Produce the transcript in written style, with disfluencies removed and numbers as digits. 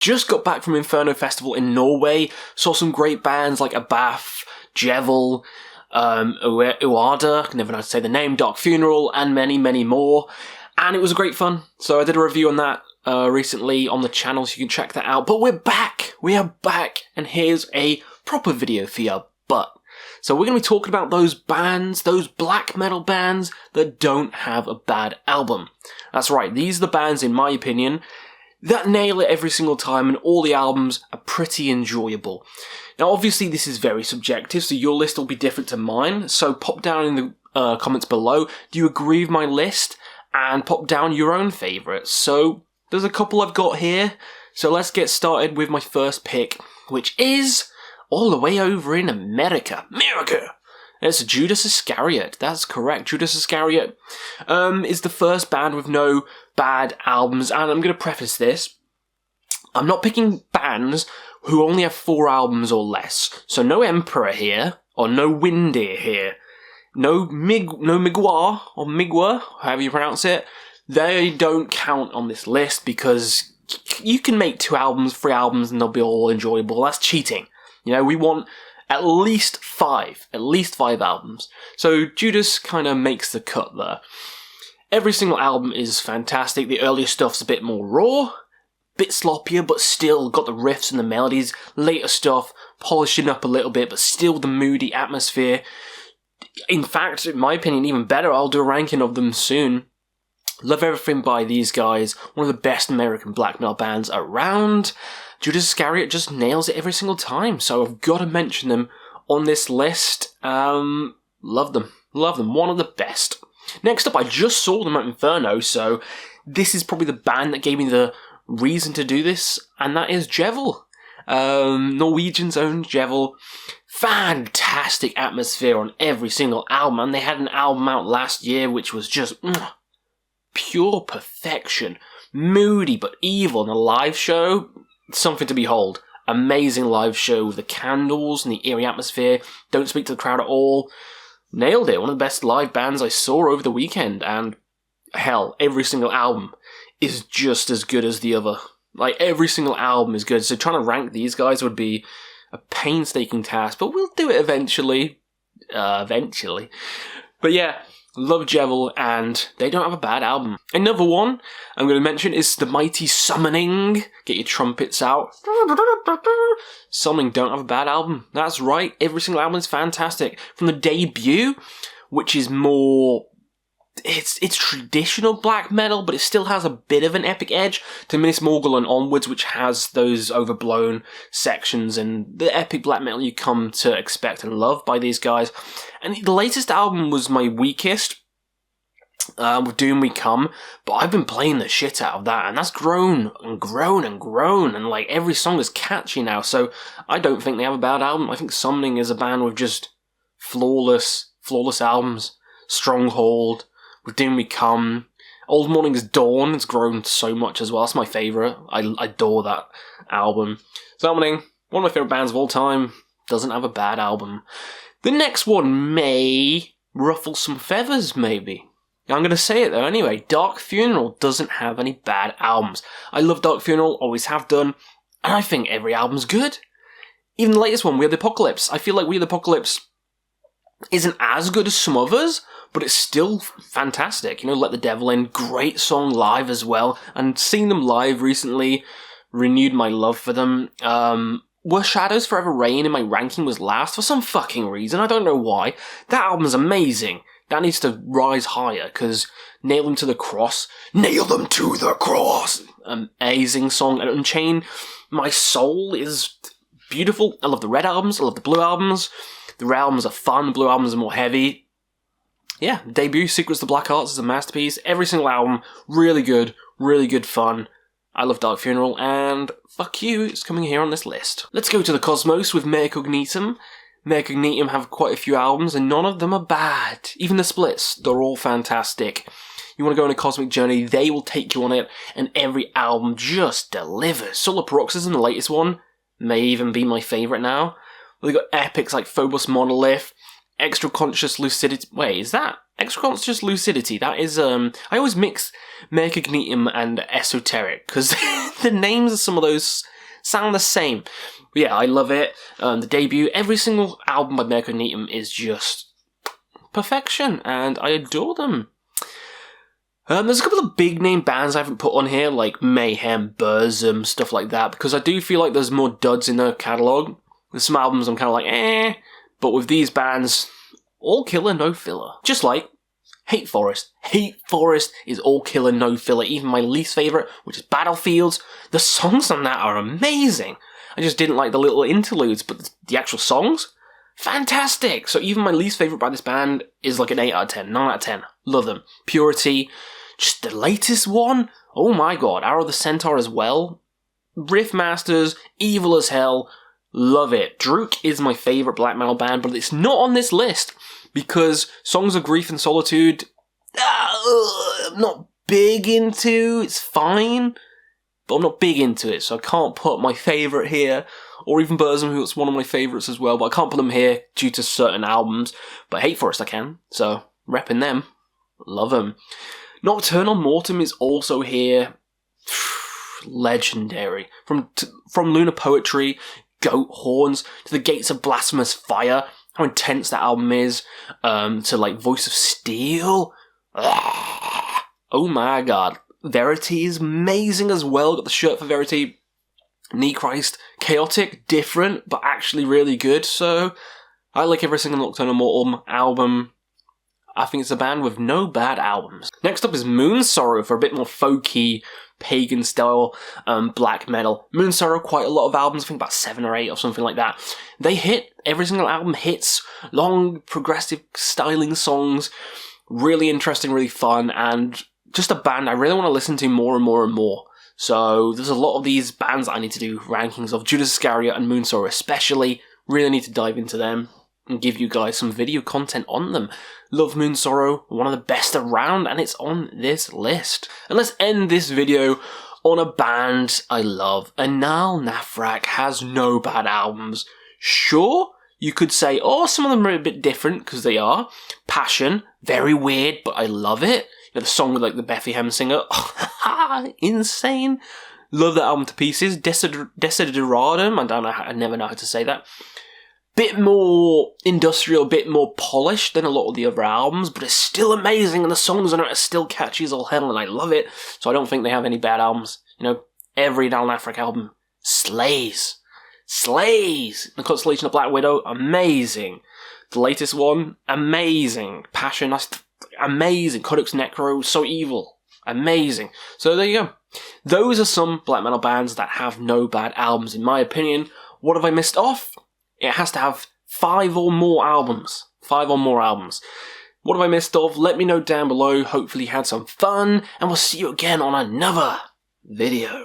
Just got back from Inferno Festival in Norway, saw some great bands like Abath, Djevel, Uada, never know how to say the name, Dark Funeral, and many, many more. And it was great fun. So I did a review on that recently on the channel, so you can check that out. But we're back! We are back! And here's a proper video for your butt. So we're going to be talking about those bands, those black metal bands that don't have a bad album. That's right, these are the bands, in my opinion, that nail it every single time, and all the albums are pretty enjoyable. Now, obviously, this is very subjective, so your list will be different to mine, so pop down in the comments below, do you agree with my list? And pop down your own favourites. So, there's a couple I've got here, so let's get started with my first pick, which is all the way over in America. It's Judas Iscariot, that's correct. Judas Iscariot is the first band with no bad albums, and I'm going to preface this. I'm not picking bands who only have 4 albums or less. So no Emperor here, or no Windeer here. No Migwa, or Migwa, however you pronounce it. They don't count on this list because you can make 2 albums, 3 albums, and they'll be all enjoyable. That's cheating. You know, we want at least 5 albums. So Judas kind of makes the cut there. Every single album is fantastic. The earlier stuff's a bit more raw, bit sloppier, but still got the riffs and the melodies. Later stuff, polishing up a little bit, but still the moody atmosphere. In fact, in my opinion, even better. I'll do a ranking of them soon. Love everything by these guys. One of the best American black metal bands around. Judas Iscariot just nails it every single time, so I've got to mention them on this list. Love them. One of the best. Next up, I just saw them at Inferno, so this is probably the band that gave me the reason to do this, and that is Javel. Norwegian's own Javel. Fantastic atmosphere on every single album, and they had an album out last year which was just pure perfection. Moody but evil, and a live show, something to behold. Amazing live show with the candles and the eerie atmosphere. Don't speak to the crowd at all. Nailed it. One of the best live bands I saw over the weekend. And hell, every single album is just as good as the other. Like, every single album is good. So trying to rank these guys would be a painstaking task. But we'll do it eventually. But yeah, love Djevel, and they don't have a bad album. Another one I'm going to mention is The Mighty Summoning. Get your trumpets out. Summoning don't have a bad album. That's right, every single album is fantastic. From the debut, which is more... It's traditional black metal, but it still has a bit of an epic edge, to Miss Morgul and onwards, which has those overblown sections and the epic black metal you come to expect and love by these guys. And the latest album was my weakest, with Doom We Come, but I've been playing the shit out of that, and that's grown, and like every song is catchy now, so I don't think they have a bad album. I think Summoning is a band with just flawless albums. Stronghold, with Doom We Come, Old Morning's Dawn has grown so much as well. That's my favourite. I adore that album. Summoning, one of my favourite bands of all time, doesn't have a bad album. The next one may ruffle some feathers, maybe. I'm going to say it though anyway. Dark Funeral doesn't have any bad albums. I love Dark Funeral, always have done, and I think every album's good. Even the latest one, We Are the Apocalypse. I feel like We Are the Apocalypse isn't as good as some others, but it's still fantastic. You know, Let the Devil In, great song live as well, and seeing them live recently renewed my love for them. Were Shadows Forever Rain in my ranking was last for some fucking reason, I don't know why. That album's amazing. That needs to rise higher, because Nail Them to the Cross. Nail Them to the Cross! Amazing song, and Unchain My Soul is beautiful. I love the red albums, I love the blue albums. The red albums are fun, the blue albums are more heavy. Yeah, debut, Secrets to Black Arts is a masterpiece. Every single album, really good fun. I love Dark Funeral, and fuck you, it's coming here on this list. Let's go to the Cosmos with Mare Cognitum. Mare Cognitum have quite a few albums, and none of them are bad. Even the splits, they're all fantastic. You want to go on a cosmic journey, they will take you on it, and every album just delivers. Solar Paroxysm, the latest one, may even be my favourite now. They've got epics like Phobos Monolith, Extra Conscious Lucidity... Wait, is that Extra-conscious lucidity, that is, I always mix Mare, cognitum and esoteric, because the names of some of those sound the same. But yeah, I love it. The debut, every single album by Mare, cognitum is just perfection, and I adore them. There's a couple of big name bands I haven't put on here, like Mayhem, Burzum, stuff like that, because I do feel like there's more duds in their catalogue. With some albums I'm kind of like, eh, but with these bands, all killer, no filler. Just like Hate Forest. Hate Forest is all killer, no filler. Even my least favourite, which is Battlefields, the songs on that are amazing. I just didn't like the little interludes, but the actual songs, fantastic. So even my least favourite by this band is like an 8 out of 10, 9 out of 10. Love them. Purity, just the latest one, oh my god. Arrow the Centaur as well. Riff Masters, evil as hell. Love it. Drook is my favourite black metal band, but it's not on this list because Songs of Grief and Solitude, I'm not big into. It's fine, but I'm not big into it, so I can't put my favourite here. Or even Burzum, who's one of my favourites as well, but I can't put them here due to certain albums. But Hate Forest I can, so repping them. Love them. Nocturnal Mortum is also here. Legendary. From Lunar Poetry, Goat Horns, to the Gates of Blasphemous Fire, how intense that album is, to like Voice of Steel. Oh my god. Verity is amazing as well. Got the shirt for Verity. Knee Christ, chaotic, different, but actually really good. So I like every single Nocturnal Mortum album. I think it's a band with no bad albums. Next up is Moonsorrow for a bit more folky, pagan style black metal. Moonsorrow, quite a lot of albums, I think about 7 or 8 or something like that. They hit, every single album hits, long, progressive, styling songs, really interesting, really fun, and just a band I really want to listen to more and more and more. So there's a lot of these bands that I need to do rankings of, Judas Iscariot and Moonsorrow especially. Really need to dive into them and give you guys some video content on them. Love Moonsorrow, one of the best around, and it's on this list. And let's end this video on a band I love. Anaal Nafark has no bad albums. Sure, you could say, oh, some of them are a bit different, because they are. Passion, very weird, but I love it. You know, the song with like the Bethlehem singer, insane. Love that album to pieces. Desideradum, I never know how to say that. Bit more industrial, bit more polished than a lot of the other albums, but it's still amazing, and the songs on it are still catchy as all hell, and I love it. So I don't think they have any bad albums. You know, every Anaal Nafark album slays. The Constellation of Black Widow, amazing. The latest one, amazing. Passion, amazing. Codex Necro, so evil, amazing. So there you go. Those are some black metal bands that have no bad albums, in my opinion. What have I missed off? It has to have 5 or more albums. 5 or more albums. What have I missed off? Let me know down below. Hopefully you had some fun, and we'll see you again on another video.